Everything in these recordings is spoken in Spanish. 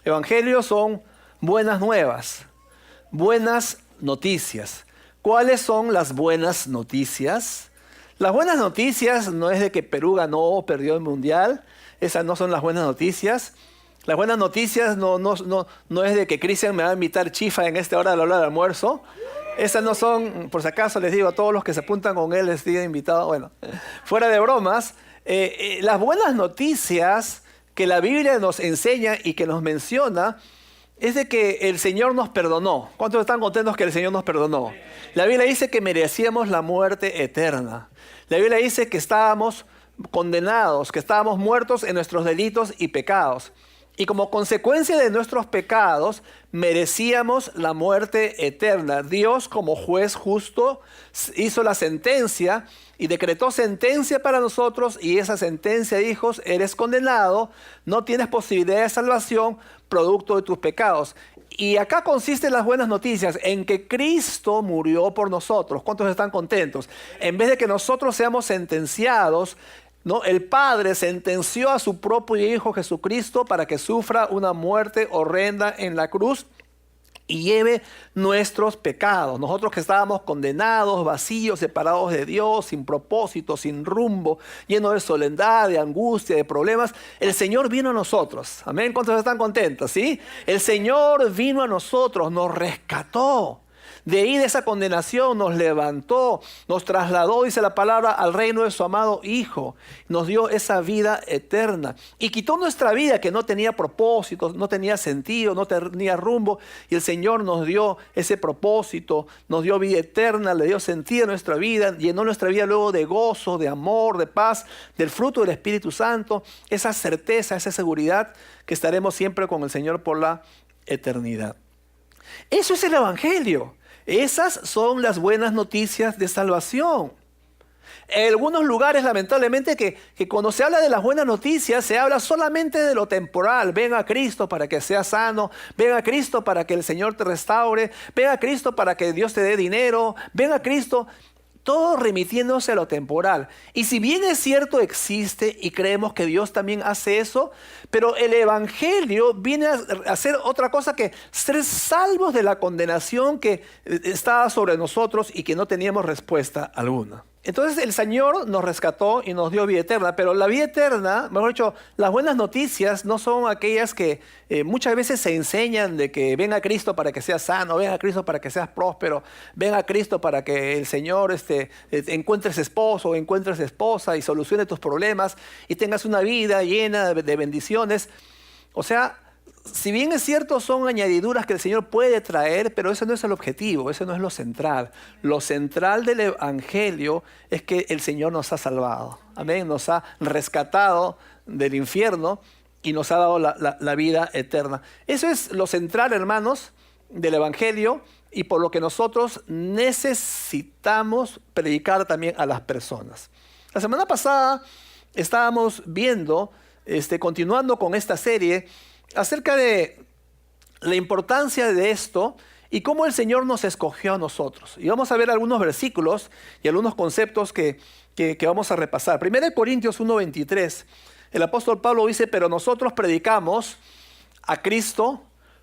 Evangelios son buenas nuevas, buenas noticias. ¿Cuáles son las buenas noticias? Las buenas noticias no es de que Perú ganó o perdió el mundial. Esas no son las buenas noticias. Las buenas noticias no es de que Cristian me va a invitar chifa en esta hora de la hora del almuerzo. Esas no son, por si acaso les digo a todos los que se apuntan con él, les digo invitado. Bueno, fuera de bromas, las buenas noticias que la Biblia nos enseña y que nos menciona es de que el Señor nos perdonó. ¿Cuántos están contentos que el Señor nos perdonó? La Biblia dice que merecíamos la muerte eterna. La Biblia dice que estábamos condenados, que estábamos muertos en nuestros delitos y pecados. Y como consecuencia de nuestros pecados, merecíamos la muerte eterna. Dios, como juez justo, hizo la sentencia y decretó sentencia para nosotros. Y esa sentencia dijo, eres condenado, no tienes posibilidad de salvación, producto de tus pecados. Y acá consisten las buenas noticias, en que Cristo murió por nosotros. ¿Cuántos están contentos? En vez de que nosotros seamos sentenciados, ¿no? El Padre sentenció a su propio Hijo Jesucristo para que sufra una muerte horrenda en la cruz y lleve nuestros pecados. Nosotros que estábamos condenados, vacíos, separados de Dios, sin propósito, sin rumbo, llenos de soledad, de angustia, de problemas, el Señor vino a nosotros. Amén. ¿Cuántos están contentos? ¿Sí? El Señor vino a nosotros, nos rescató. De ahí, de esa condenación, nos levantó, nos trasladó, dice la palabra, al reino de su amado Hijo. Nos dio esa vida eterna. Y quitó nuestra vida que no tenía propósito, no tenía sentido, no tenía rumbo. Y el Señor nos dio ese propósito, nos dio vida eterna, le dio sentido a nuestra vida, llenó nuestra vida luego de gozo, de amor, de paz, del fruto del Espíritu Santo. Esa certeza, esa seguridad que estaremos siempre con el Señor por la eternidad. Eso es el Evangelio. Esas son las buenas noticias de salvación. En algunos lugares, lamentablemente, que cuando se habla de las buenas noticias, se habla solamente de lo temporal. Ven a Cristo para que seas sano. Ven a Cristo para que el Señor te restaure. Ven a Cristo para que Dios te dé dinero. Ven a Cristo. Todo remitiéndose a lo temporal. Y si bien es cierto, existe y creemos que Dios también hace eso, pero el Evangelio viene a hacer otra cosa que ser salvos de la condenación que estaba sobre nosotros y que no teníamos respuesta alguna. Entonces el Señor nos rescató y nos dio vida eterna, pero la vida eterna, mejor dicho, las buenas noticias no son aquellas que muchas veces se enseñan de que ven a Cristo para que seas sano, ven a Cristo para que seas próspero, ven a Cristo para que el Señor encuentres esposo o encuentres esposa y solucione tus problemas y tengas una vida llena de bendiciones. O sea, si bien es cierto, son añadiduras que el Señor puede traer, pero ese no es el objetivo, ese no es lo central. Lo central del Evangelio es que el Señor nos ha salvado. Amén, nos ha rescatado del infierno y nos ha dado la vida eterna. Eso es lo central, hermanos, del Evangelio y por lo que nosotros necesitamos predicar también a las personas. La semana pasada estábamos viendo, continuando con esta serie, acerca de la importancia de esto y cómo el Señor nos escogió a nosotros. Y vamos a ver algunos versículos y algunos conceptos que vamos a repasar. 1 Corintios 1:23, el apóstol Pablo dice, pero nosotros predicamos a Cristo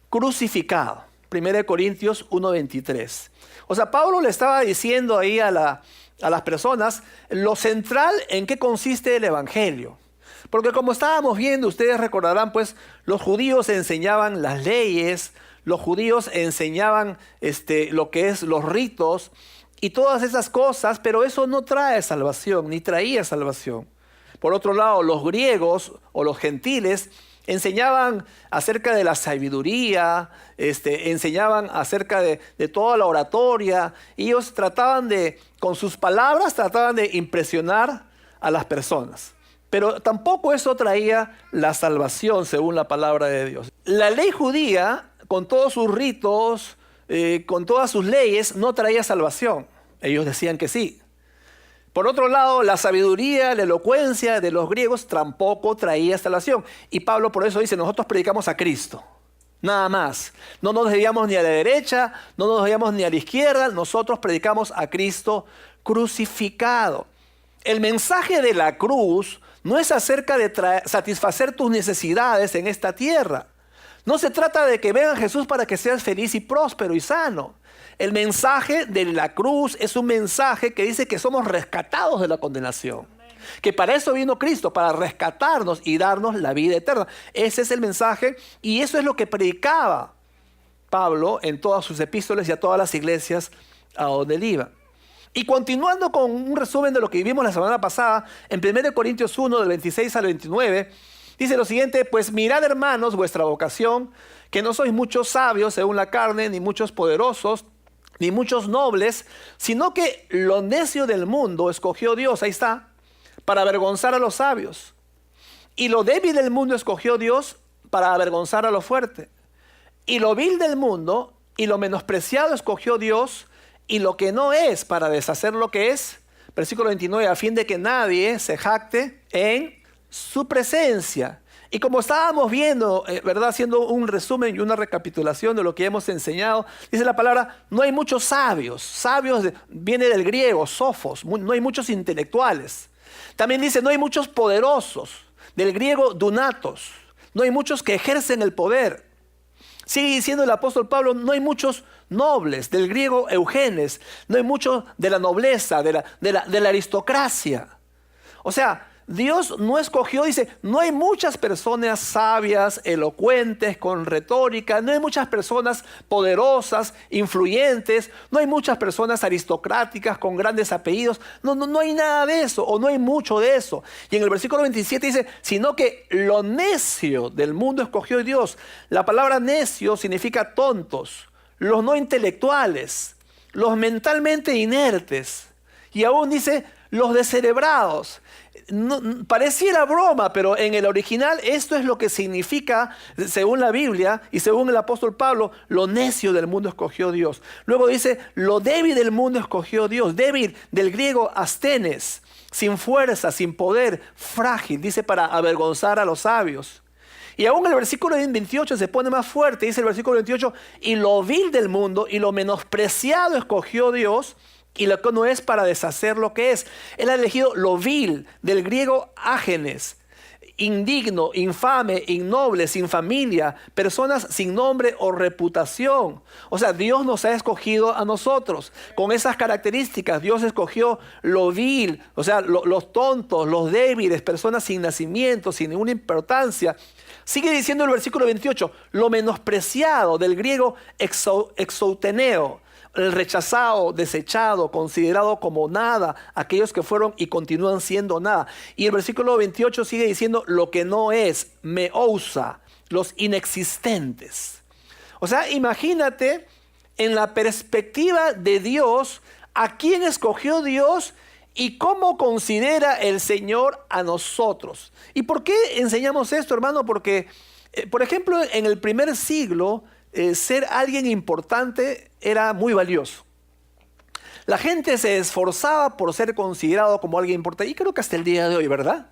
crucificado. 1 Corintios 1:23. O sea, Pablo le estaba diciendo ahí a las personas lo central en qué consiste el Evangelio. Porque como estábamos viendo, ustedes recordarán, pues los judíos enseñaban las leyes, los judíos enseñaban lo que es los ritos y todas esas cosas, pero eso no trae salvación, ni traía salvación. Por otro lado, los griegos o los gentiles enseñaban acerca de la sabiduría, enseñaban acerca de toda la oratoria. Y ellos con sus palabras, trataban de impresionar a las personas. Pero tampoco eso traía la salvación según la palabra de Dios. La ley judía, con todos sus ritos, con todas sus leyes, no traía salvación. Ellos decían que sí. Por otro lado, la sabiduría, la elocuencia de los griegos tampoco traía salvación. Y Pablo por eso dice, nosotros predicamos a Cristo. Nada más. No nos desviamos ni a la derecha, no nos desviamos ni a la izquierda. Nosotros predicamos a Cristo crucificado. El mensaje de la cruz no es acerca de satisfacer tus necesidades en esta tierra. No se trata de que venga Jesús para que seas feliz y próspero y sano. El mensaje de la cruz es un mensaje que dice que somos rescatados de la condenación. Que para eso vino Cristo, para rescatarnos y darnos la vida eterna. Ese es el mensaje y eso es lo que predicaba Pablo en todas sus epístolas y a todas las iglesias a donde él iba. Y continuando con un resumen de lo que vivimos la semana pasada, en 1 Corintios 1, del 26 al 29, dice lo siguiente: pues mirad, hermanos, vuestra vocación, que no sois muchos sabios según la carne, ni muchos poderosos, ni muchos nobles, sino que lo necio del mundo escogió Dios, ahí está, para avergonzar a los sabios. Y lo débil del mundo escogió Dios para avergonzar a lo fuerte. Y lo vil del mundo y lo menospreciado escogió Dios, y lo que no es para deshacer lo que es. Versículo 29, a fin de que nadie se jacte en su presencia. Y como estábamos viendo, ¿verdad? Haciendo un resumen y una recapitulación de lo que hemos enseñado, dice la palabra, no hay muchos sabios. Sabios viene del griego, sofos, no hay muchos intelectuales. También dice, no hay muchos poderosos, del griego dunatos. No hay muchos que ejercen el poder. Sigue diciendo el apóstol Pablo, no hay muchos nobles, del griego eugenes. No hay muchos de la nobleza, de la aristocracia. O sea, Dios no escogió, dice, no hay muchas personas sabias, elocuentes, con retórica, no hay muchas personas poderosas, influyentes, no hay muchas personas aristocráticas con grandes apellidos, no hay nada de eso, o no hay mucho de eso. Y en el versículo 27 dice, sino que lo necio del mundo escogió Dios. La palabra necio significa tontos, los no intelectuales, los mentalmente inertes, y aún dice, los descerebrados. No, pareciera broma, pero en el original esto es lo que significa, según la Biblia y según el apóstol Pablo, lo necio del mundo escogió Dios. Luego dice, lo débil del mundo escogió Dios. Débil del griego astenes, sin fuerza, sin poder, frágil, dice, para avergonzar a los sabios. Y aún el versículo 28 se pone más fuerte, dice el versículo 28, y lo vil del mundo y lo menospreciado escogió Dios, y lo que no es para deshacer lo que es. Él ha elegido lo vil, del griego ágenes, indigno, infame, innoble, sin familia, personas sin nombre o reputación. O sea, Dios nos ha escogido a nosotros con esas características. Dios escogió lo vil, o sea, los tontos, los débiles, personas sin nacimiento, sin ninguna importancia. Sigue diciendo el versículo 28, lo menospreciado, del griego exouteneo, el rechazado, desechado, considerado como nada, aquellos que fueron y continúan siendo nada. Y el versículo 28 sigue diciendo lo que no es, meousa, los inexistentes. O sea, imagínate en la perspectiva de Dios, a quién escogió Dios y cómo considera el Señor a nosotros. ¿Y por qué enseñamos esto, hermano? Porque, por ejemplo, en el primer siglo, ser alguien importante era muy valioso. La gente se esforzaba por ser considerado como alguien importante. Y creo que hasta el día de hoy, ¿verdad?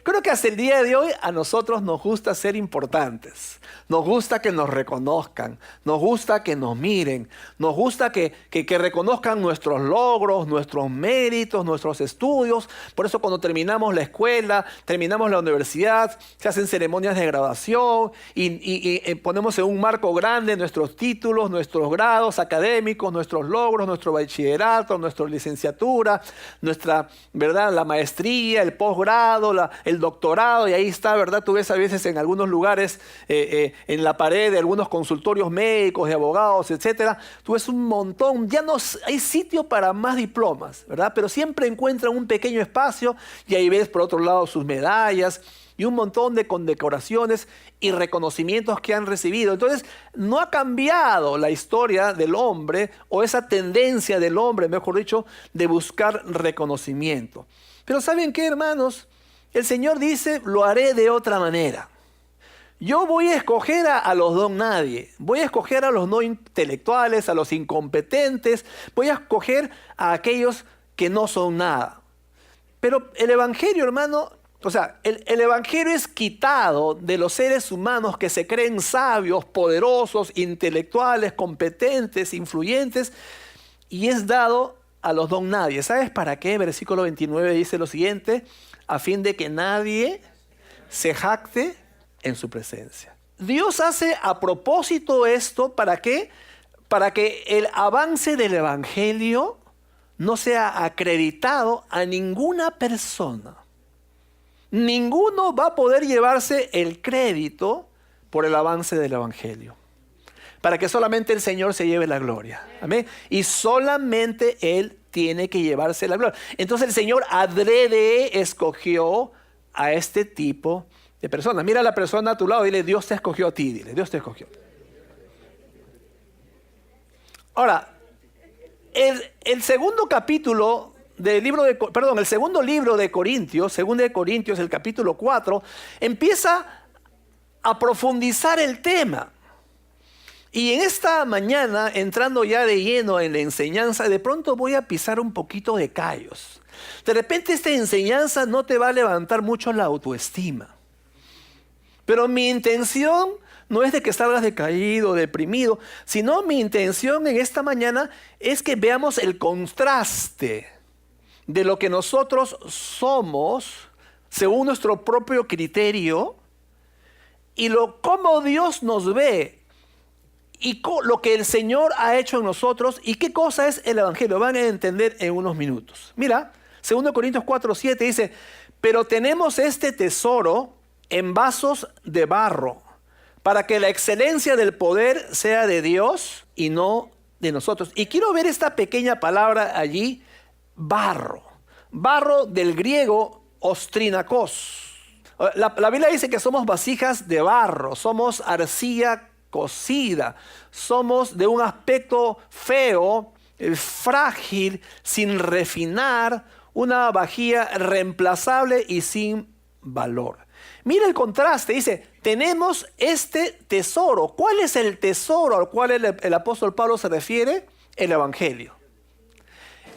Creo que hasta el día de hoy a nosotros nos gusta ser importantes. Nos gusta que nos reconozcan. Nos gusta que nos miren. Nos gusta que reconozcan nuestros logros, nuestros méritos, nuestros estudios. Por eso cuando terminamos la escuela, terminamos la universidad, se hacen ceremonias de graduación y ponemos en un marco grande nuestros títulos, nuestros grados académicos, nuestros logros, nuestro bachillerato, nuestra licenciatura, nuestra, ¿verdad?, la maestría, el posgrado, el doctorado, y ahí está, ¿verdad? Tú ves a veces en algunos lugares, en la pared de algunos consultorios médicos, de abogados, etcétera, tú ves un montón, ya no hay sitio para más diplomas, ¿verdad? Pero siempre encuentran un pequeño espacio y ahí ves por otro lado sus medallas y un montón de condecoraciones y reconocimientos que han recibido. Entonces, no ha cambiado la historia del hombre o esa tendencia del hombre, mejor dicho, de buscar reconocimiento. Pero ¿saben qué, hermanos? El Señor dice, lo haré de otra manera. Yo voy a escoger a los don nadie, voy a escoger a los no intelectuales, a los incompetentes, voy a escoger a aquellos que no son nada. Pero el Evangelio, hermano, o sea, el Evangelio es quitado de los seres humanos que se creen sabios, poderosos, intelectuales, competentes, influyentes, y es dado a los don nadie. ¿Sabes para qué? Versículo 29 dice lo siguiente, a fin de que nadie se jacte en su presencia. Dios hace a propósito esto, ¿para qué? Para que el avance del evangelio no sea acreditado a ninguna persona. Ninguno va a poder llevarse el crédito por el avance del evangelio. Para que solamente el Señor se lleve la gloria. Amén. Y solamente Él tiene que llevarse la gloria. Entonces el Señor adrede escogió a este tipo de personas. Mira a la persona a tu lado y dile, Dios te escogió a ti. Dile, Dios te escogió. Ahora, el segundo capítulo del libro de, perdón, el segundo libro de Corintios, segundo de Corintios, el capítulo 4, empieza a profundizar el tema. Y en esta mañana, entrando ya de lleno en la enseñanza, de pronto voy a pisar un poquito de callos. De repente esta enseñanza no te va a levantar mucho la autoestima. Pero mi intención no es de que salgas decaído, deprimido, sino mi intención en esta mañana es que veamos el contraste de lo que nosotros somos según nuestro propio criterio y cómo Dios nos ve y lo que el Señor ha hecho en nosotros y qué cosa es el evangelio. Van a entender en unos minutos. Mira, 2 Corintios 4:7 dice, pero tenemos este tesoro en vasos de barro, para que la excelencia del poder sea de Dios y no de nosotros. Y quiero ver esta pequeña palabra allí, barro. Barro del griego ostrinakos. La Biblia dice que somos vasijas de barro, somos arcilla cocida, somos de un aspecto feo, frágil, sin refinar, una vajilla reemplazable y sin valor. Mira el contraste, dice, tenemos este tesoro. ¿Cuál es el tesoro al cual el apóstol Pablo se refiere? El evangelio.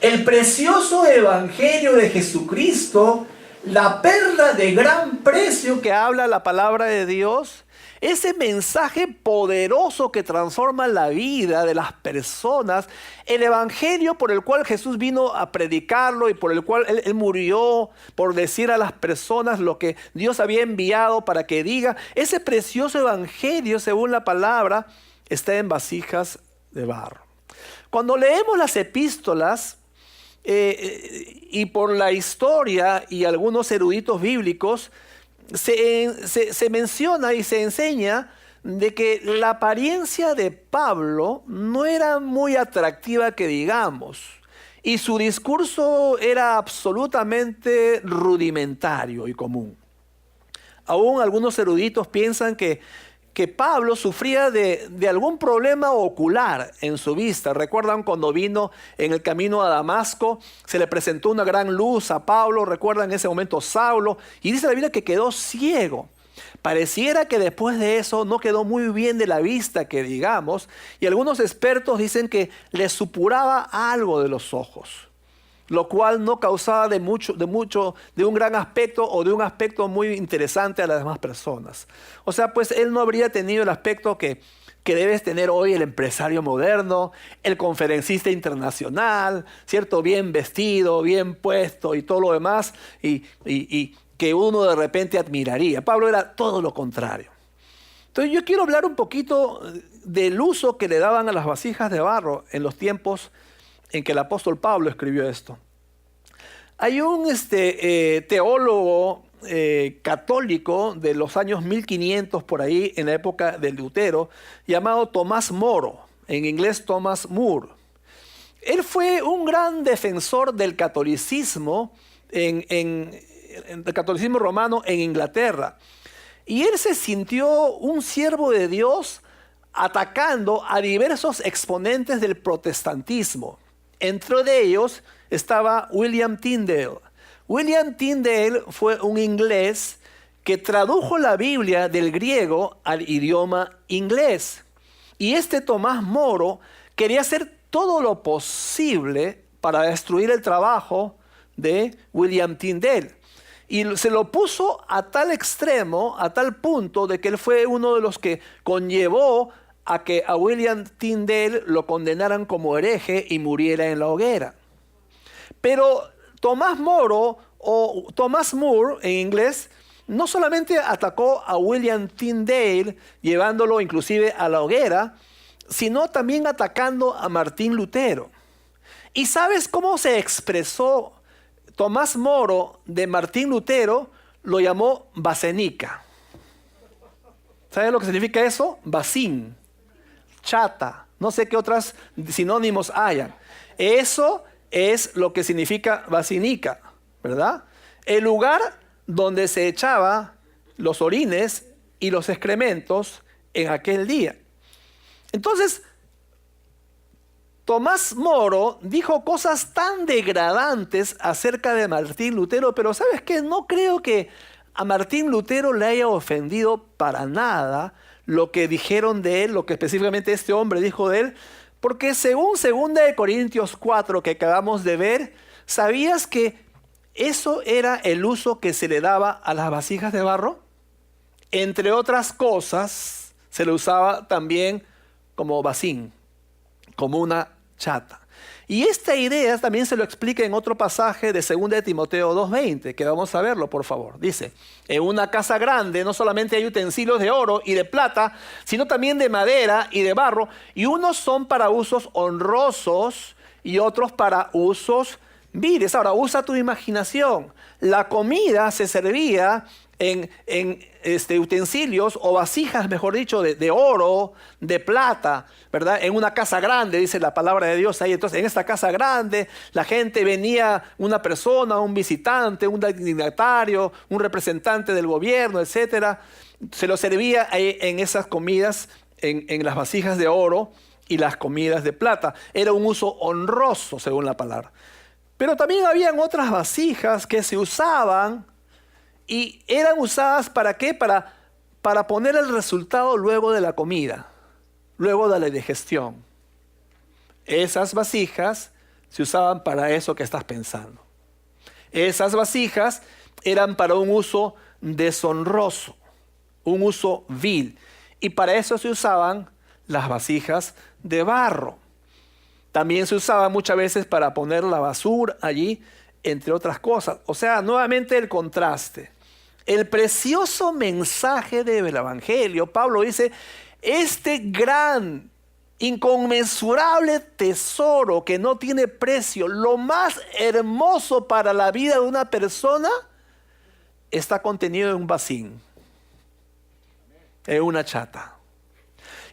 El precioso evangelio de Jesucristo, la perla de gran precio que habla la palabra de Dios, ese mensaje poderoso que transforma la vida de las personas, el evangelio por el cual Jesús vino a predicarlo y por el cual él murió por decir a las personas lo que Dios había enviado para que diga, ese precioso evangelio según la palabra está en vasijas de barro. Cuando leemos las epístolas y por la historia y algunos eruditos bíblicos, se menciona y se enseña de que la apariencia de Pablo no era muy atractiva que digamos, y su discurso era absolutamente rudimentario y común. Aún algunos eruditos piensan que Pablo sufría de algún problema ocular en su vista. Recuerdan cuando vino en el camino a Damasco, se le presentó una gran luz a Pablo, recuerdan en ese momento Saulo, y dice la Biblia que quedó ciego. Pareciera que después de eso no quedó muy bien de la vista, que digamos, y algunos expertos dicen que le supuraba algo de los ojos, lo cual no causaba de un gran aspecto o de un aspecto muy interesante a las demás personas. O sea, pues él no habría tenido el aspecto que debes tener hoy el empresario moderno, el conferencista internacional, ¿cierto? Bien vestido, bien puesto y todo lo demás, y que uno de repente admiraría. Pablo era todo lo contrario. Entonces yo quiero hablar un poquito del uso que le daban a las vasijas de barro en los tiempos en que el apóstol Pablo escribió esto. Hay un teólogo católico de los años 1500 por ahí, en la época de Lutero, llamado Tomás Moro, en inglés Thomas More. Él fue un gran defensor del catolicismo, el catolicismo romano en Inglaterra. Y él se sintió un siervo de Dios atacando a diversos exponentes del protestantismo. Entre ellos estaba William Tyndale. William Tyndale fue un inglés que tradujo la Biblia del griego al idioma inglés. Y Tomás Moro quería hacer todo lo posible para destruir el trabajo de William Tyndale. Y se lo puso a tal extremo, a tal punto de que él fue uno de los que conllevó a que a William Tyndale lo condenaran como hereje y muriera en la hoguera. Pero Tomás Moro, o Thomas More en inglés, no solamente atacó a William Tyndale, llevándolo inclusive a la hoguera, sino también atacando a Martín Lutero. ¿Y sabes cómo se expresó Tomás Moro de Martín Lutero? Lo llamó basenica. ¿Sabes lo que significa eso? Bacín, chata, no sé qué otros sinónimos hayan. Eso es lo que significa basinica, ¿verdad? El lugar donde se echaba los orines y los excrementos en aquel día. Entonces, Tomás Moro dijo cosas tan degradantes acerca de Martín Lutero, pero ¿sabes qué? No creo que a Martín Lutero le haya ofendido para nada lo que dijeron de él, lo que específicamente este hombre dijo de él, porque según 2 Corintios 4 que acabamos de ver, ¿sabías que eso era el uso que se le daba a las vasijas de barro? Entre otras cosas, se le usaba también como bacín, como una chata. Y esta idea también se lo explica en otro pasaje de 2 Timoteo 2:20, que vamos a verlo, por favor. Dice, en una casa grande no solamente hay utensilios de oro y de plata, sino también de madera y de barro, y unos son para usos honrosos y otros para usos viles. Ahora, usa tu imaginación. La comida se servía en utensilios o vasijas, mejor dicho, de oro, de plata, ¿verdad? En una casa grande, dice la palabra de Dios ahí. Entonces, en esta casa grande, la gente venía, una persona, un visitante, un dignatario, un representante del gobierno, etcétera. Se lo servía ahí en esas comidas, en las vasijas de oro y las comidas de plata. Era un uso honroso, según la palabra. Pero también habían otras vasijas que se usaban y eran usadas ¿para qué? Para poner el resultado luego de la comida, luego de la digestión. Esas vasijas se usaban para eso que estás pensando. Esas vasijas eran para un uso deshonroso, un uso vil. Y para eso se usaban las vasijas de barro. También se usaba muchas veces para poner la basura allí, entre otras cosas. O sea, nuevamente el contraste. El precioso mensaje del Evangelio, Pablo dice, este gran, inconmensurable tesoro que no tiene precio, lo más hermoso para la vida de una persona, está contenido en un bacín, en una chata.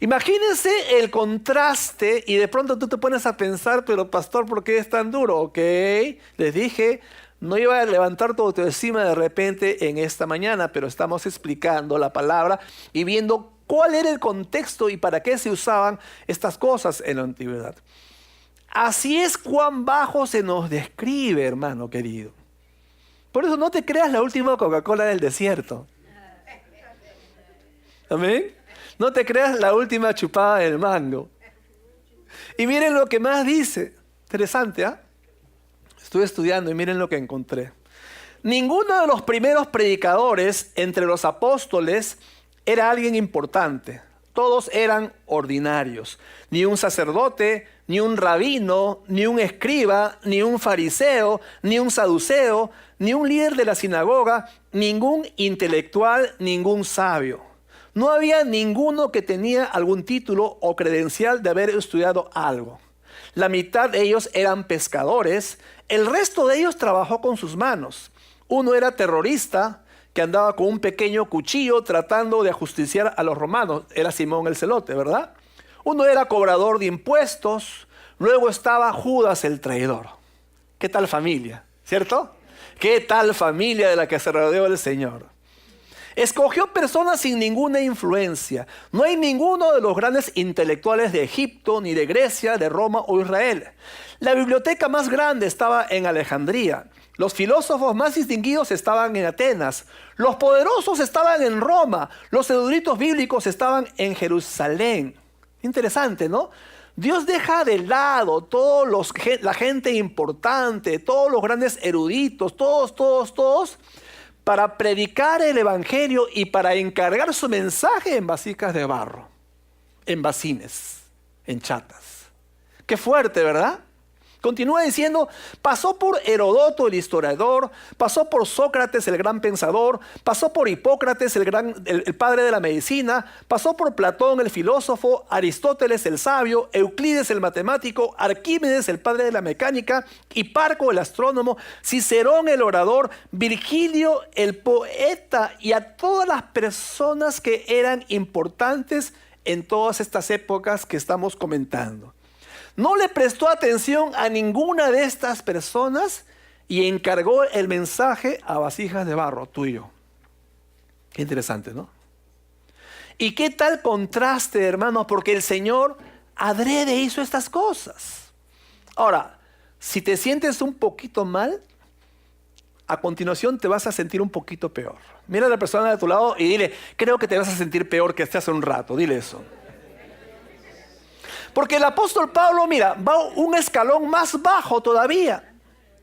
Imagínense el contraste y de pronto tú te pones a pensar, pero pastor, ¿por qué es tan duro? Ok, les dije, no iba a levantar tu autoestima de repente en esta mañana, pero estamos explicando la palabra y viendo cuál era el contexto y para qué se usaban estas cosas en la antigüedad. Así es cuán bajo se nos describe, hermano querido. Por eso no te creas la última Coca-Cola del desierto. ¿Amén? No te creas la última chupada del mango. Y miren lo que más dice. Interesante, ¿ah? Estuve estudiando y miren lo que encontré. Ninguno de los primeros predicadores entre los apóstoles era alguien importante. Todos eran ordinarios. Ni un sacerdote, ni un rabino, ni un escriba, ni un fariseo, ni un saduceo, ni un líder de la sinagoga, ningún intelectual, ningún sabio. No había ninguno que tenía algún título o credencial de haber estudiado algo. La mitad de ellos eran pescadores, el resto de ellos trabajó con sus manos. Uno era terrorista, que andaba con un pequeño cuchillo tratando de ajusticiar a los romanos. Era Simón el Celote, ¿verdad? Uno era cobrador de impuestos, luego estaba Judas el traidor. ¿Qué tal familia? ¿Cierto? ¿Qué tal familia de la que se rodeó el Señor? Escogió personas sin ninguna influencia. No hay ninguno de los grandes intelectuales de Egipto, ni de Grecia, de Roma o Israel. La biblioteca más grande estaba en Alejandría. Los filósofos más distinguidos estaban en Atenas. Los poderosos estaban en Roma. Los eruditos bíblicos estaban en Jerusalén. Interesante, ¿no? Dios deja de lado la gente importante, todos los grandes eruditos, todos, para predicar el evangelio y para encargar su mensaje en vasijas de barro, en bacines, en chatas. Qué fuerte, ¿verdad? Continúa diciendo, pasó por Herodoto el historiador, pasó por Sócrates el gran pensador, pasó por Hipócrates el padre de la medicina, pasó por Platón el filósofo, Aristóteles el sabio, Euclides el matemático, Arquímedes el padre de la mecánica, Hiparco el astrónomo, Cicerón el orador, Virgilio el poeta y a todas las personas que eran importantes en todas estas épocas que estamos comentando. No le prestó atención a ninguna de estas personas y encargó el mensaje a vasijas de barro, tú y yo. Qué interesante, ¿no? Y qué tal contraste, hermanos, porque el Señor adrede hizo estas cosas. Ahora, si te sientes un poquito mal, a continuación te vas a sentir un poquito peor. Mira a la persona de tu lado y dile, creo que te vas a sentir peor que hace un rato. Dile eso. Porque el apóstol Pablo, mira, va un escalón más bajo todavía.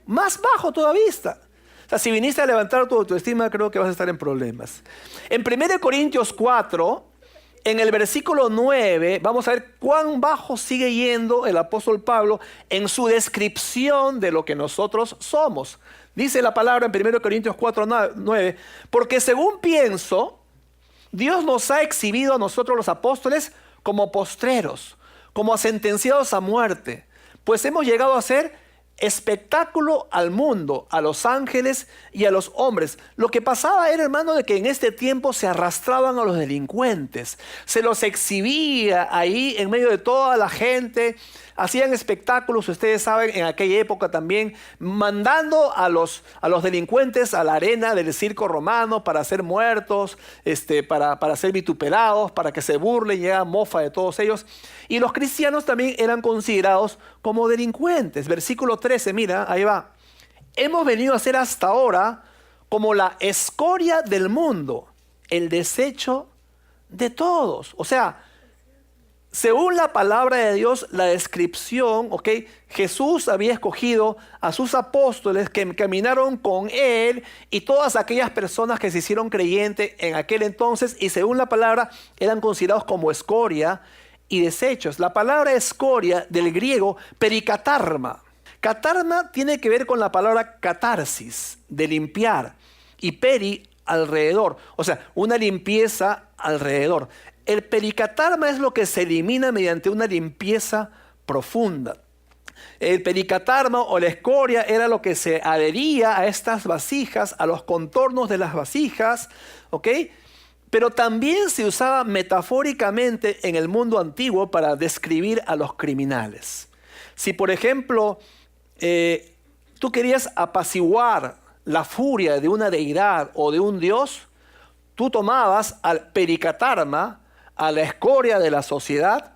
Más bajo todavía está. O sea, si viniste a levantar tu autoestima, creo que vas a estar en problemas. En 1 Corintios 4, en el versículo 9, vamos a ver cuán bajo sigue yendo el apóstol Pablo en su descripción de lo que nosotros somos. Dice la palabra en 1 Corintios 4, 9, porque según pienso, Dios nos ha exhibido a nosotros los apóstoles como postreros, como sentenciados a muerte, pues hemos llegado a ser espectáculo al mundo, a los ángeles y a los hombres. Lo que pasaba era, hermano, de que en este tiempo se arrastraban a los delincuentes, se los exhibía ahí en medio de toda la gente, hacían espectáculos, ustedes saben, en aquella época también, mandando a los delincuentes a la arena del circo romano para ser muertos, para ser vituperados, para que se burlen y hagan mofa de todos ellos. Y los cristianos también eran considerados como delincuentes. Versículo 13, mira, ahí va. Hemos venido a ser hasta ahora como la escoria del mundo, el desecho de todos. O sea, según la palabra de Dios, la descripción, ¿ok? Jesús había escogido a sus apóstoles que caminaron con Él y todas aquellas personas que se hicieron creyentes en aquel entonces y según la palabra eran considerados como escoria y desechos. La palabra escoria del griego pericatarma. Catarma tiene que ver con la palabra catarsis, de limpiar, y peri, alrededor. O sea, una limpieza alrededor. El pericatarma es lo que se elimina mediante una limpieza profunda. El pericatarma o la escoria era lo que se adhería a estas vasijas, a los contornos de las vasijas, ¿ok? Pero también se usaba metafóricamente en el mundo antiguo para describir a los criminales. Si, por ejemplo, tú querías apaciguar la furia de una deidad o de un dios, tú tomabas al pericatarma, a la escoria de la sociedad,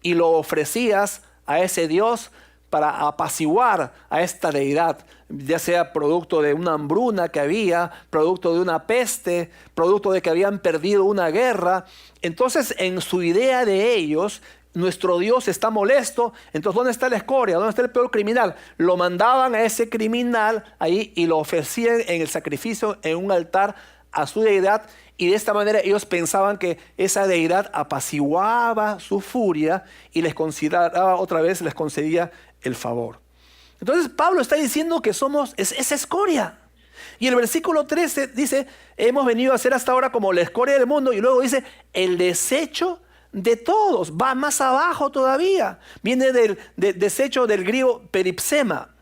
y lo ofrecías a ese dios para apaciguar a esta deidad, ya sea producto de una hambruna que había, producto de una peste, producto de que habían perdido una guerra. Entonces, en su idea de ellos, nuestro Dios está molesto, entonces ¿dónde está la escoria? ¿Dónde está el peor criminal? Lo mandaban a ese criminal ahí y lo ofrecían en el sacrificio en un altar a su deidad, y de esta manera ellos pensaban que esa deidad apaciguaba su furia y les consideraba otra vez, les concedía el favor. Entonces Pablo está diciendo que somos esa escoria. Y el versículo 13 dice, hemos venido a ser hasta ahora como la escoria del mundo, y luego dice, el desecho de todos. Va más abajo todavía. Viene del desecho del griego peripsema.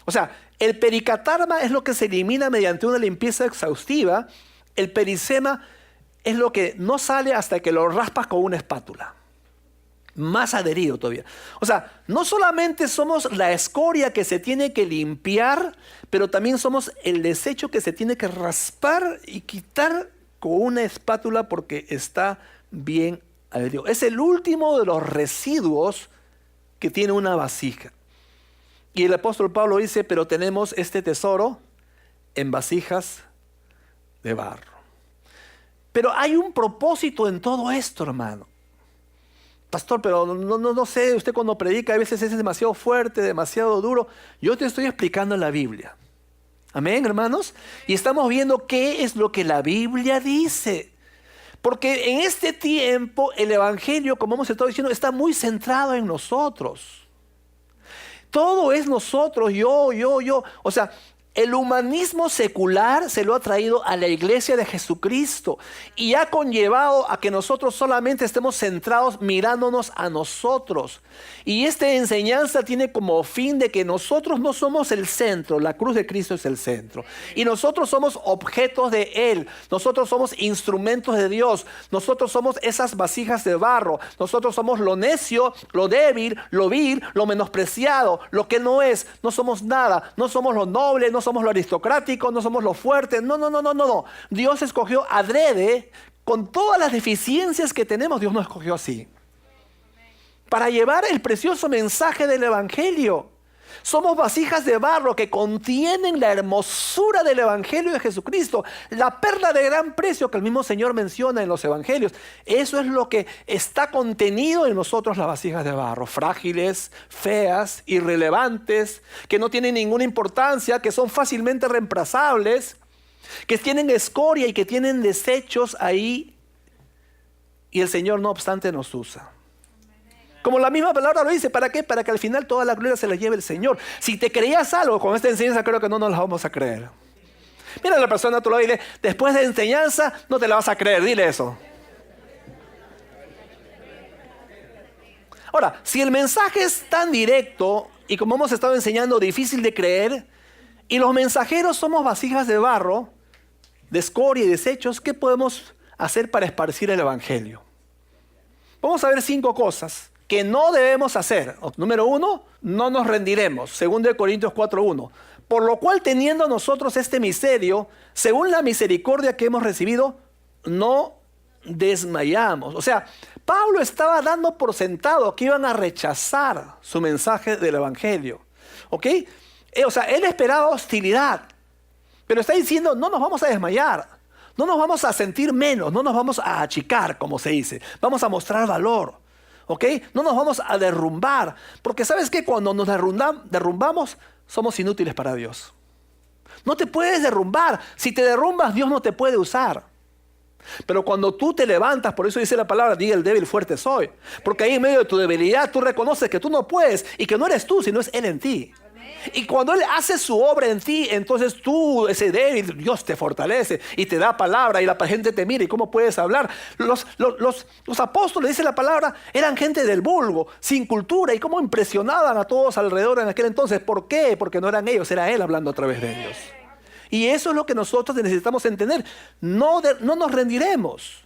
O sea, el pericatarma es lo que se elimina mediante una limpieza exhaustiva. El peripsema es lo que no sale hasta que lo raspas con una espátula. Más adherido todavía. O sea, no solamente somos la escoria que se tiene que limpiar, pero también somos el desecho que se tiene que raspar y quitar con una espátula porque está bien adherido. Es el último de los residuos que tiene una vasija. Y el apóstol Pablo dice, pero tenemos este tesoro en vasijas de barro. Pero hay un propósito en todo esto, hermano. Pastor, pero no sé, usted cuando predica a veces es demasiado fuerte, demasiado duro. Yo te estoy explicando la Biblia. Amén, hermanos. Y estamos viendo qué es lo que la Biblia dice. Porque en este tiempo el evangelio, como hemos estado diciendo, está muy centrado en nosotros. Todo es nosotros, yo. O sea, el humanismo secular se lo ha traído a la iglesia de Jesucristo y ha conllevado a que nosotros solamente estemos centrados mirándonos a nosotros. Y esta enseñanza tiene como fin de que nosotros no somos el centro, la cruz de Cristo es el centro. Y nosotros somos objetos de Él, nosotros somos instrumentos de Dios, nosotros somos esas vasijas de barro, nosotros somos lo necio, lo débil, lo vil, lo menospreciado, lo que no es, no somos nada, no somos lo noble, no somos lo aristocrático, no somos lo fuerte, no. Dios escogió adrede, con todas las deficiencias que tenemos, Dios nos escogió así. Para llevar el precioso mensaje del Evangelio. Somos vasijas de barro que contienen la hermosura del Evangelio de Jesucristo, la perla de gran precio que el mismo Señor menciona en los Evangelios. Eso es lo que está contenido en nosotros, las vasijas de barro, frágiles, feas, irrelevantes, que no tienen ninguna importancia, que son fácilmente reemplazables, que tienen escoria y que tienen desechos ahí. Y el Señor, no obstante, nos usa. Como la misma palabra lo dice, ¿para qué? Para que al final toda la gloria se la lleve el Señor. Si te creías algo con esta enseñanza, creo que no nos la vamos a creer. Mira a la persona a tu lado y dile, después de enseñanza no te la vas a creer, dile eso. Ahora, si el mensaje es tan directo y como hemos estado enseñando, difícil de creer, y los mensajeros somos vasijas de barro, de escoria y desechos, ¿qué podemos hacer para esparcir el Evangelio? Vamos a ver 5 cosas que no debemos hacer. Número 1, no nos rendiremos. 2 Corintios 4:1. Por lo cual, teniendo nosotros este misterio, según la misericordia que hemos recibido, no desmayamos. O sea, Pablo estaba dando por sentado que iban a rechazar su mensaje del Evangelio. ¿Ok? O sea, él esperaba hostilidad. Pero está diciendo, no nos vamos a desmayar. No nos vamos a sentir menos, no nos vamos a achicar, como se dice. Vamos a mostrar valor, ¿ok? No nos vamos a derrumbar, porque ¿sabes qué? Cuando nos derrumbamos, somos inútiles para Dios. No te puedes derrumbar. Si te derrumbas, Dios no te puede usar. Pero cuando tú te levantas, por eso dice la palabra, diga el débil, fuerte soy. Porque ahí en medio de tu debilidad, tú reconoces que tú no puedes y que no eres tú, sino es Él en ti. Y cuando Él hace su obra en ti, entonces tú, ese débil, Dios te fortalece y te da palabra y la gente te mira y cómo puedes hablar. Los apóstoles, dice la palabra, eran gente del vulgo, sin cultura y cómo impresionaban a todos alrededor en aquel entonces. ¿Por qué? Porque no eran ellos, era Él hablando a través de ellos. Y eso es lo que nosotros necesitamos entender. No nos rendiremos.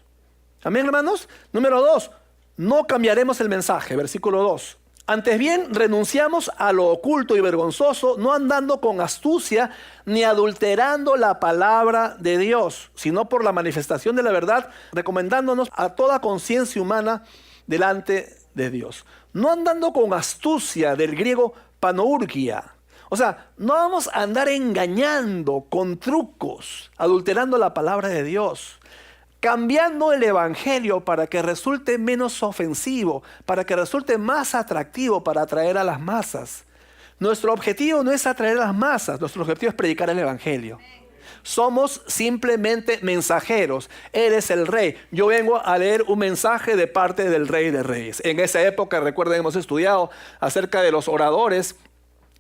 Amén, hermanos. Número 2, no cambiaremos el mensaje. Versículo 2. Antes bien, renunciamos a lo oculto y vergonzoso, no andando con astucia ni adulterando la palabra de Dios, sino por la manifestación de la verdad, recomendándonos a toda conciencia humana delante de Dios. No andando con astucia, del griego panourgia. O sea, no vamos a andar engañando con trucos, adulterando la palabra de Dios. Cambiando el Evangelio para que resulte menos ofensivo, para que resulte más atractivo para atraer a las masas. Nuestro objetivo no es atraer a las masas, nuestro objetivo es predicar el Evangelio. Somos simplemente mensajeros. Eres el rey. Yo vengo a leer un mensaje de parte del Rey de Reyes. En esa época, recuerden, hemos estudiado acerca de los oradores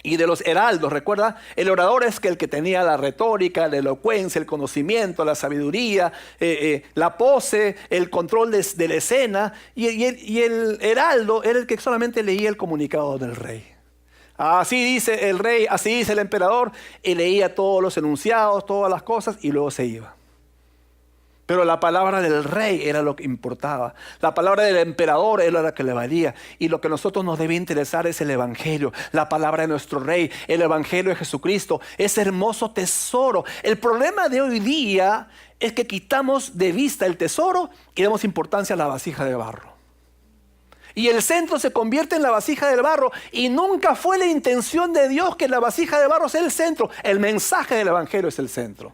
y de los heraldos. Recuerda, el orador es el que tenía la retórica, la elocuencia, el conocimiento, la sabiduría, la pose, el control de la escena. Y el heraldo era el que solamente leía el comunicado del rey. Así dice el rey, así dice el emperador, y leía todos los enunciados, todas las cosas, y luego se iba. Pero la palabra del rey era lo que importaba. La palabra del emperador era la que le valía. Y lo que a nosotros nos debe interesar es el Evangelio, la palabra de nuestro rey, el Evangelio de Jesucristo, ese hermoso tesoro. El problema de hoy día es que quitamos de vista el tesoro y damos importancia a la vasija de barro. Y el centro se convierte en la vasija del barro. Y nunca fue la intención de Dios que la vasija de barro sea el centro. El mensaje del Evangelio es el centro.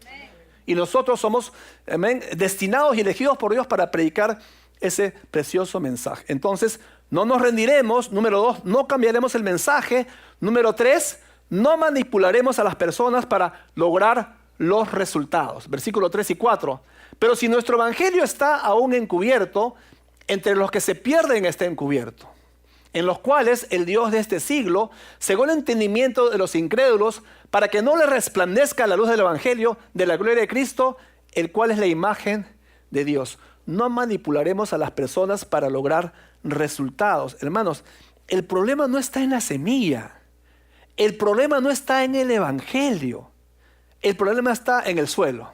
Y nosotros somos, amén, destinados y elegidos por Dios para predicar ese precioso mensaje. Entonces, no nos rendiremos. Número 2, no cambiaremos el mensaje. Número 3, no manipularemos a las personas para lograr los resultados. Versículo 3 y 4. Pero si nuestro evangelio está aún encubierto, entre los que se pierden está encubierto. en los cuales el Dios de este siglo cegó el entendimiento de los incrédulos para que no les resplandezca la luz del Evangelio de la gloria de Cristo, el cual es la imagen de Dios. No manipularemos a las personas para lograr resultados. Hermanos, el problema no está en la semilla. El problema no está en el Evangelio. El problema está en el suelo,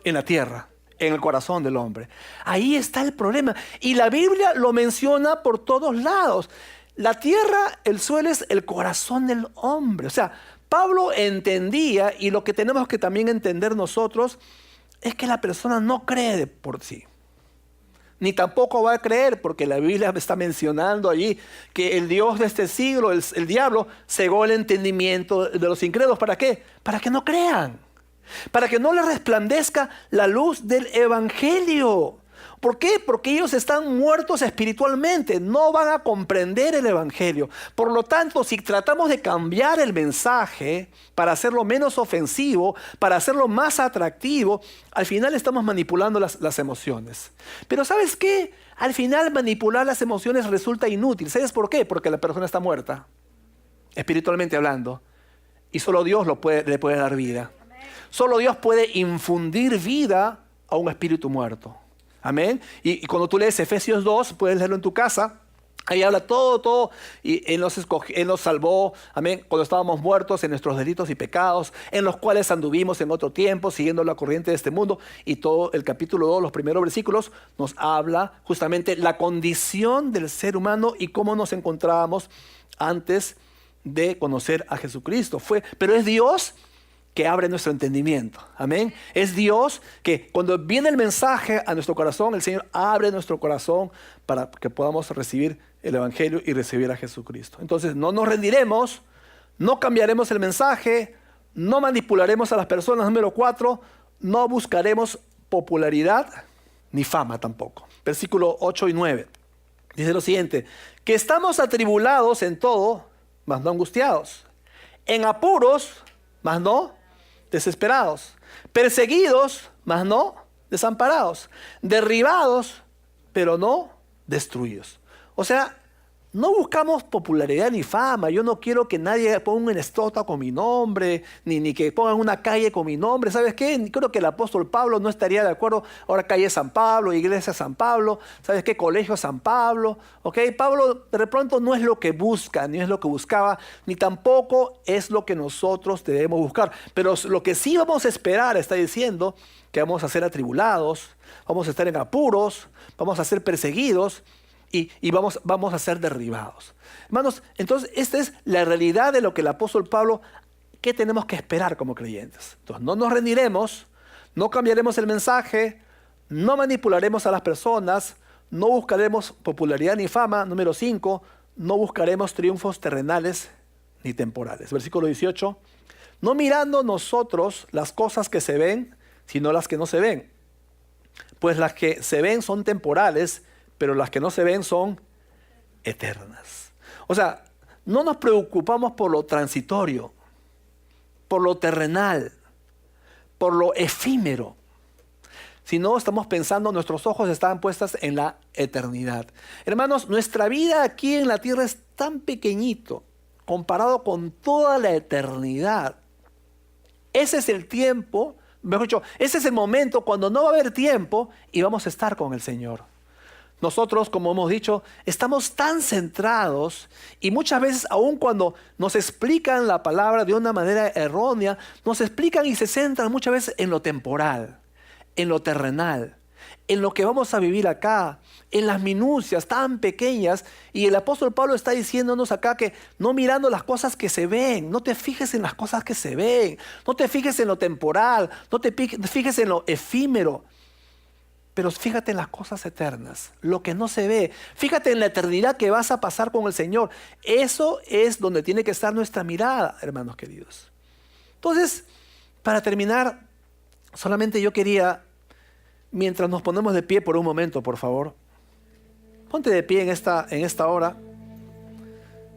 en la tierra, en el corazón del hombre. Ahí está el problema. Y la Biblia lo menciona por todos lados. La tierra, el suelo es el corazón del hombre. O sea, Pablo entendía, y lo que tenemos que también entender nosotros, es que la persona no cree por sí. Ni tampoco va a creer, porque la Biblia está mencionando allí que el Dios de este siglo, el diablo, cegó el entendimiento de los incrédulos. ¿Para qué? Para que no crean. Para que no les resplandezca la luz del Evangelio. ¿Por qué? Porque ellos están muertos espiritualmente, no van a comprender el Evangelio. Por lo tanto, si tratamos de cambiar el mensaje para hacerlo menos ofensivo, para hacerlo más atractivo, al final estamos manipulando las emociones. Pero ¿sabes qué? Al final manipular las emociones resulta inútil. ¿Sabes por qué? Porque la persona está muerta, espiritualmente hablando, y solo Dios le puede dar vida. Solo Dios puede infundir vida a un espíritu muerto. Amén. Y cuando tú lees Efesios 2, puedes leerlo en tu casa. Ahí habla todo. Y Él nos salvó, amén, cuando estábamos muertos en nuestros delitos y pecados, en los cuales anduvimos en otro tiempo, siguiendo la corriente de este mundo. Y todo el capítulo 2, los primeros versículos, nos habla justamente la condición del ser humano y cómo nos encontrábamos antes de conocer a Jesucristo. Pero es Dios que abre nuestro entendimiento. Amén. Es Dios que cuando viene el mensaje a nuestro corazón, el Señor abre nuestro corazón para que podamos recibir el Evangelio y recibir a Jesucristo. Entonces no nos rendiremos, no cambiaremos el mensaje, no manipularemos a las personas. Número 4, no buscaremos popularidad ni fama tampoco. Versículo 8 y 9. Dice lo siguiente: que estamos atribulados en todo, mas no angustiados, en apuros, mas no desesperados, perseguidos, mas no desamparados, derribados, pero no destruidos. O sea, no buscamos popularidad ni fama. Yo no quiero que nadie ponga una estatua con mi nombre, ni que pongan una calle con mi nombre. ¿Sabes qué? Creo que el apóstol Pablo no estaría de acuerdo. Ahora calle San Pablo, iglesia San Pablo, ¿sabes qué? Colegio San Pablo. ¿Ok? Pablo de pronto no es lo que busca, ni es lo que buscaba, ni tampoco es lo que nosotros debemos buscar. Pero lo que sí vamos a esperar, está diciendo que vamos a ser atribulados, vamos a estar en apuros, vamos a ser perseguidos, y vamos a ser derribados. Hermanos, entonces esta es la realidad de lo que el apóstol Pablo, ¿qué tenemos que esperar como creyentes? Entonces no nos rendiremos, no cambiaremos el mensaje, no manipularemos a las personas, no buscaremos popularidad ni fama. Número 5, no buscaremos triunfos terrenales ni temporales. Versículo 18, no mirando nosotros las cosas que se ven, sino las que no se ven. Pues las que se ven son temporales, pero las que no se ven son eternas. O sea, no nos preocupamos por lo transitorio, por lo terrenal, por lo efímero, sino estamos pensando, nuestros ojos están puestos en la eternidad. Hermanos, nuestra vida aquí en la tierra es tan pequeñito comparado con toda la eternidad. Ese es el tiempo, mejor dicho, ese es el momento cuando no va a haber tiempo y vamos a estar con el Señor. Nosotros, como hemos dicho, estamos tan centrados y muchas veces, aun cuando nos explican la palabra de una manera errónea, nos explican y se centran muchas veces en lo temporal, en lo terrenal, en lo que vamos a vivir acá, en las minucias tan pequeñas. Y el apóstol Pablo está diciéndonos acá que no mirando las cosas que se ven, no te fijes en las cosas que se ven, no te fijes en lo temporal, no te fijes en lo efímero. Pero fíjate en las cosas eternas, lo que no se ve. Fíjate en la eternidad que vas a pasar con el Señor. Eso es donde tiene que estar nuestra mirada, hermanos queridos. Entonces, para terminar, solamente yo quería, mientras nos ponemos de pie por un momento, por favor. Ponte de pie en esta hora.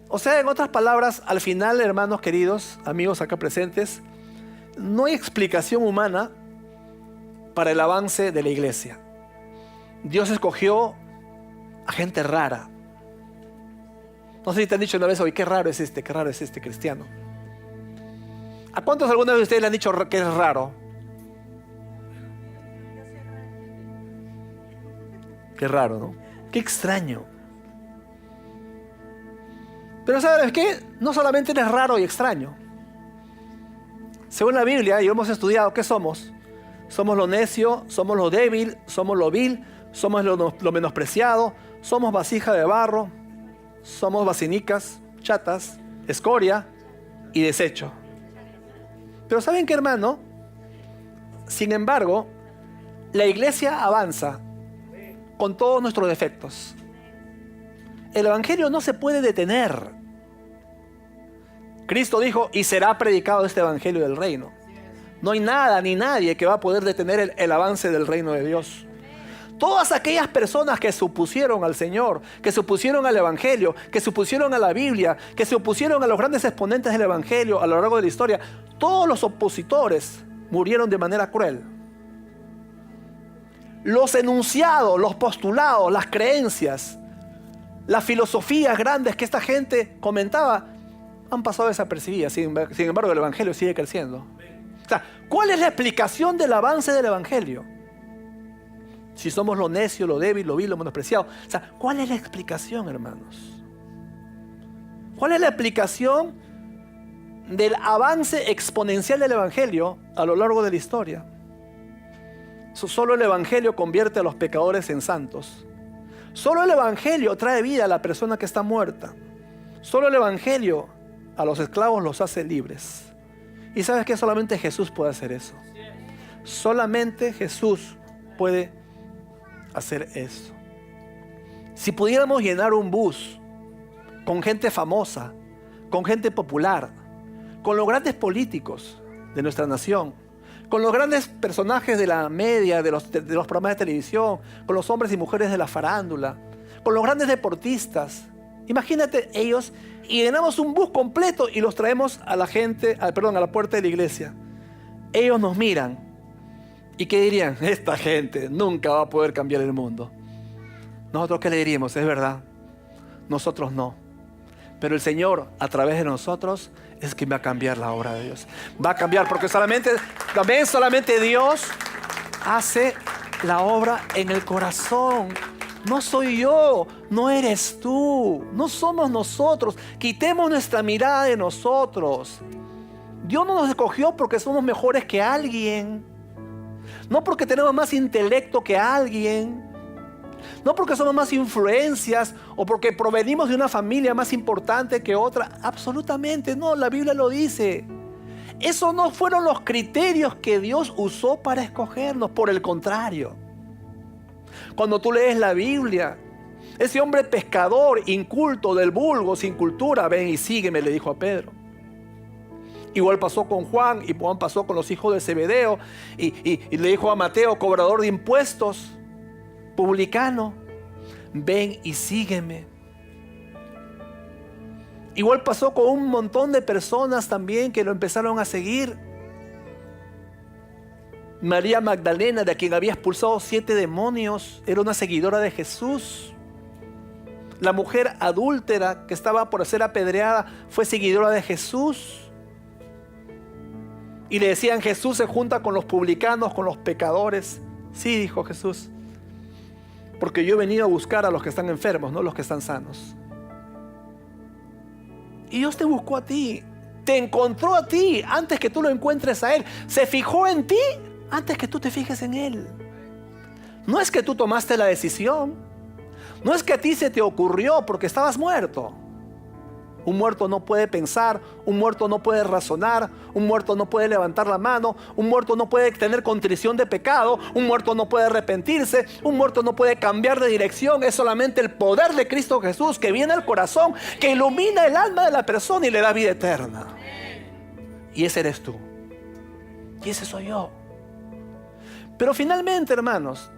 O sea, en otras palabras, al final, hermanos queridos, amigos acá presentes, no hay explicación humana para el avance de la iglesia. Dios escogió a gente rara, No sé si te han dicho una vez, oye, qué raro es este cristiano. ¿A cuántos alguna vez ustedes le han dicho que es raro? Qué raro, ¿no? Qué extraño. Pero ¿sabes qué? No solamente eres raro y extraño. Según la Biblia, y hemos estudiado, ¿qué somos? Somos lo necio, somos lo débil, somos lo vil, somos lo menospreciado, somos vasija de barro, somos vacinicas, chatas, escoria y desecho. Pero ¿saben qué, hermano? Sin embargo, la iglesia avanza con todos nuestros defectos. El evangelio no se puede detener. Cristo dijo, y será predicado este evangelio del reino. No hay nada ni nadie que va a poder detener el avance del reino de Dios. Todas aquellas personas que se opusieron al Señor, que se opusieron al evangelio, que se opusieron a la Biblia, que se opusieron a los grandes exponentes del evangelio a lo largo de la historia, todos los opositores murieron de manera cruel. Los enunciados, los postulados, las creencias, las filosofías grandes que esta gente comentaba han pasado desapercibidas. Sin embargo, el evangelio sigue creciendo. O sea, ¿cuál es la explicación del avance del evangelio? Si somos lo necio, lo débil, lo vil, lo menospreciado. O sea, ¿cuál es la explicación, hermanos? ¿Cuál es la explicación del avance exponencial del evangelio a lo largo de la historia? Solo el evangelio convierte a los pecadores en santos. Solo el evangelio trae vida a la persona que está muerta. Solo el evangelio a los esclavos los hace libres. Y sabes que solamente Jesús puede hacer eso. Solamente Jesús puede hacer eso. Si pudiéramos llenar un bus con gente famosa, con gente popular, con los grandes políticos de nuestra nación, con los grandes personajes de la media, de los programas de televisión, con los hombres y mujeres de la farándula, con los grandes deportistas, imagínate ellos, y llenamos un bus completo y los traemos a la gente, a la puerta de la iglesia. Ellos nos miran y ¿qué dirían? Esta gente nunca va a poder cambiar el mundo. Nosotros ¿qué le diríamos? Es verdad, nosotros no. Pero el Señor a través de nosotros es quien va a cambiar la obra de Dios. Va a cambiar porque solamente Dios hace la obra en el corazón. No soy yo, no eres tú, no somos nosotros. Quitemos nuestra mirada de nosotros. Dios no nos escogió porque somos mejores que alguien. No porque tenemos más intelecto que alguien. No porque somos más influencias o porque provenimos de una familia más importante que otra. Absolutamente no, la Biblia lo dice. Esos no fueron los criterios que Dios usó para escogernos. Por el contrario, cuando tú lees la Biblia, ese hombre pescador, inculto, del vulgo, sin cultura, ven y sígueme, le dijo a Pedro. Igual pasó con Juan, y Juan pasó con los hijos de Zebedeo, y le dijo a Mateo, cobrador de impuestos, publicano, ven y sígueme. Igual pasó con un montón de personas también que lo empezaron a seguir. María Magdalena, de quien había expulsado 7 demonios, era una seguidora de Jesús. La mujer adúltera que estaba por ser apedreada fue seguidora de Jesús. Y le decían, Jesús se junta con los publicanos, con los pecadores. Sí, dijo Jesús, porque yo he venido a buscar a los que están enfermos, no los que están sanos. Y Dios te buscó a ti, te encontró a ti antes que tú lo encuentres a Él. Se fijó en ti antes que tú te fijes en Él. No es que tú tomaste la decisión, no es que a ti se te ocurrió porque estabas muerto. Un muerto no puede pensar, un muerto no puede razonar, un muerto no puede levantar la mano, un muerto no puede tener contrición de pecado, un muerto no puede arrepentirse, un muerto no puede cambiar de dirección. Es solamente el poder de Cristo Jesús que viene al corazón, que ilumina el alma de la persona y le da vida eterna. Y ese eres tú, y ese soy yo. Pero finalmente, hermanos,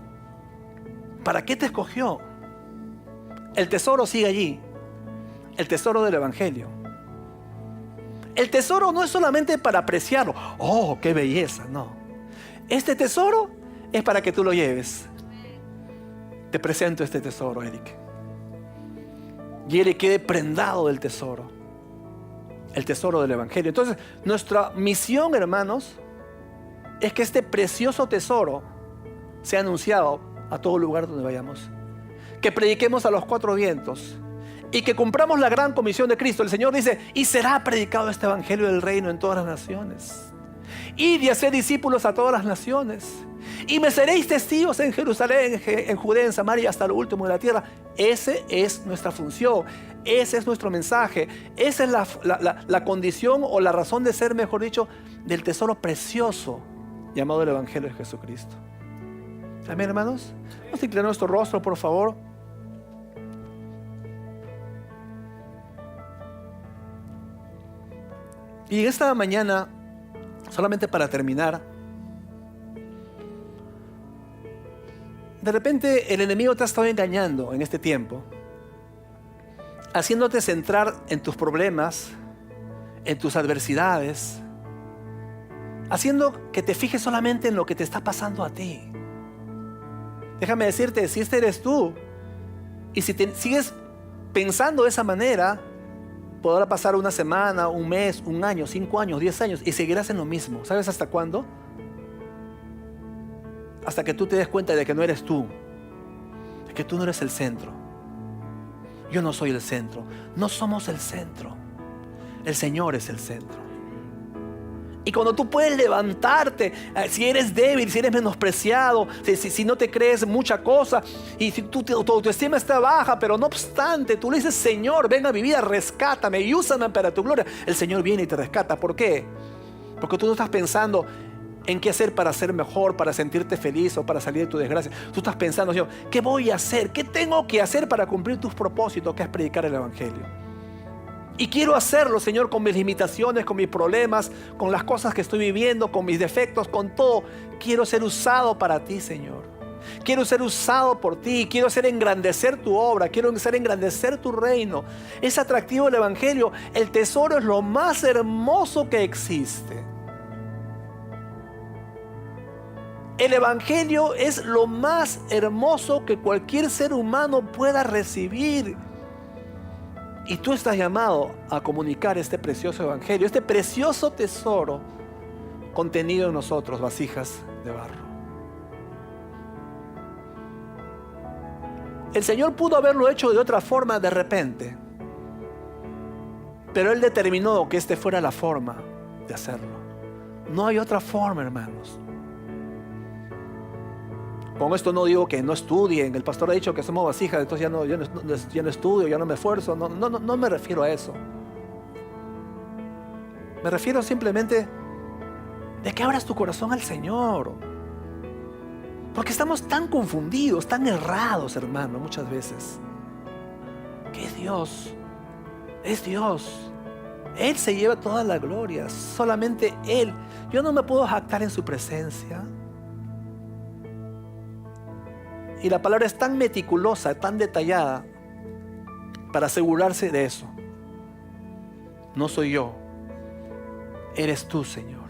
¿para qué te escogió? El tesoro sigue allí. El tesoro del evangelio. El tesoro no es solamente para apreciarlo. Oh, qué belleza, no. Este tesoro es para que tú lo lleves. Te presento este tesoro, Eric. y él quede prendado del tesoro, el tesoro del Evangelio. Entonces, nuestra misión, hermanos, es que este precioso tesoro sea anunciado a todo lugar donde vayamos, que prediquemos a los cuatro vientos y que cumplamos la gran comisión de Cristo. El Señor dice: y será predicado este Evangelio del reino en todas las naciones. Id y haced discípulos a todas las naciones, y me seréis testigos en Jerusalén, en Judea, en Samaria y hasta lo último de la tierra. Esa es nuestra función, ese es nuestro mensaje, esa es la condición o la razón de ser, mejor dicho, del tesoro precioso llamado el Evangelio de Jesucristo. Amén, hermanos. Vamos a inclinar nuestro rostro, por favor. Y esta mañana, solamente para terminar, de repente el enemigo te ha estado engañando en este tiempo, haciéndote centrar en tus problemas, en tus adversidades, haciendo que te fijes solamente en lo que te está pasando a ti. Déjame decirte, si este eres tú, y si sigues pensando de esa manera, podrá pasar una semana, un mes, un año, 5 años, 10 años, y seguirás en lo mismo. ¿Sabes hasta cuándo? Hasta que tú te des cuenta de que no eres tú, de que tú no eres el centro. Yo no soy el centro, no somos el centro. El Señor es el centro. Y cuando tú puedes levantarte, si eres débil, si eres menospreciado, si no te crees mucha cosa, y si tu autoestima está baja, pero no obstante, tú le dices: Señor, ven a mi vida, rescátame y úsame para tu gloria. El Señor viene y te rescata. ¿Por qué? Porque tú no estás pensando en qué hacer para ser mejor, para sentirte feliz o para salir de tu desgracia. Tú estás pensando: Señor, ¿qué voy a hacer? ¿Qué tengo que hacer para cumplir tus propósitos, que es predicar el Evangelio? Y quiero hacerlo, Señor, con mis limitaciones, con mis problemas, con las cosas que estoy viviendo, con mis defectos, con todo. Quiero ser usado para ti, Señor. Quiero ser usado por ti. Quiero hacer engrandecer tu obra. Quiero hacer engrandecer tu reino. Es atractivo el Evangelio. El tesoro es lo más hermoso que existe. El Evangelio es lo más hermoso que cualquier ser humano pueda recibir. Y tú estás llamado a comunicar este precioso Evangelio, este precioso tesoro contenido en nosotros, vasijas de barro. El Señor pudo haberlo hecho de otra forma de repente, pero Él determinó que esta fuera la forma de hacerlo. No hay otra forma, hermanos. Con esto no digo que no estudien. El pastor ha dicho que somos vasijas, entonces ya no estudio, ya no me esfuerzo. No me refiero a eso. Me refiero simplemente de que abras tu corazón al Señor. Porque estamos tan confundidos, tan errados, hermano, muchas veces. Que es Dios. Es Dios. Él se lleva toda la gloria. Solamente Él. Yo no me puedo jactar en su presencia. Y la palabra es tan meticulosa, tan detallada, para asegurarse de eso. No soy yo, eres tú, Señor.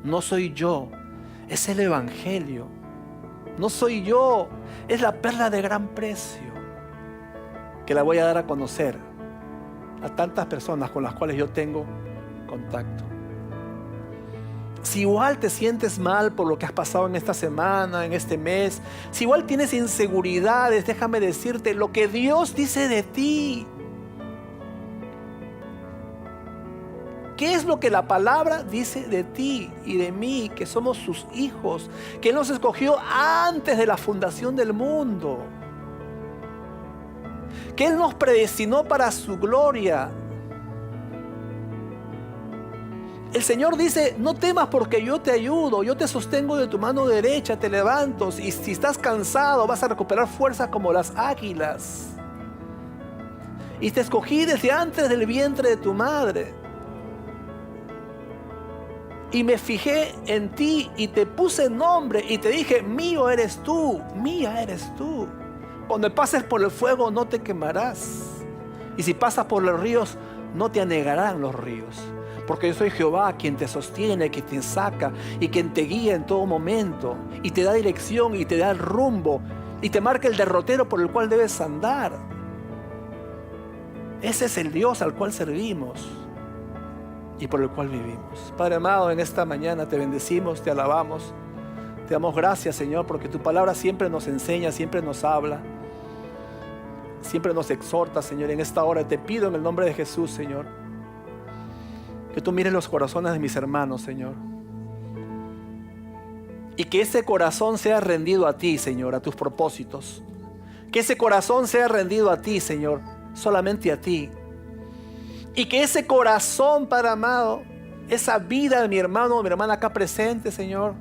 No soy yo, es el Evangelio. No soy yo, es la perla de gran precio, que la voy a dar a conocer a tantas personas con las cuales yo tengo contacto. Si igual te sientes mal por lo que has pasado en esta semana, en este mes, si igual tienes inseguridades, déjame decirte lo que Dios dice de ti. ¿Qué es lo que la palabra dice de ti y de mí, que somos sus hijos, que Él nos escogió antes de la fundación del mundo, que Él nos predestinó para su gloria? El Señor dice: no temas porque yo te ayudo, yo te sostengo de tu mano derecha, te levanto, y si estás cansado vas a recuperar fuerza como las águilas. Y te escogí desde antes del vientre de tu madre. Y me fijé en ti y te puse nombre y te dije: mío eres tú, mía eres tú. Cuando pases por el fuego no te quemarás. Y si pasas por los ríos no te anegarán los ríos. Porque yo soy Jehová, quien te sostiene, quien te saca y quien te guía en todo momento. Y te da dirección y te da el rumbo. Y te marca el derrotero por el cual debes andar. Ese es el Dios al cual servimos y por el cual vivimos. Padre amado, en esta mañana te bendecimos, te alabamos, te damos gracias, Señor, porque tu palabra siempre nos enseña, siempre nos habla, siempre nos exhorta, Señor. En esta hora te pido en el nombre de Jesús, Señor, que tú mires los corazones de mis hermanos, Señor, y que ese corazón sea rendido a ti, Señor, a tus propósitos. Que ese corazón sea rendido a ti, Señor, solamente a ti. Y que ese corazón, Padre amado, esa vida de mi hermano o mi hermana acá presente, Señor,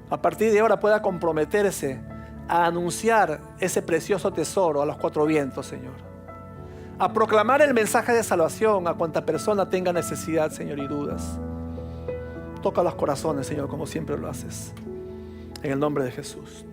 a partir de ahora pueda comprometerse a anunciar ese precioso tesoro a los cuatro vientos, Señor. A proclamar el mensaje de salvación a cuanta persona tenga necesidad, Señor, y dudas. Toca los corazones, Señor, como siempre lo haces. En el nombre de Jesús.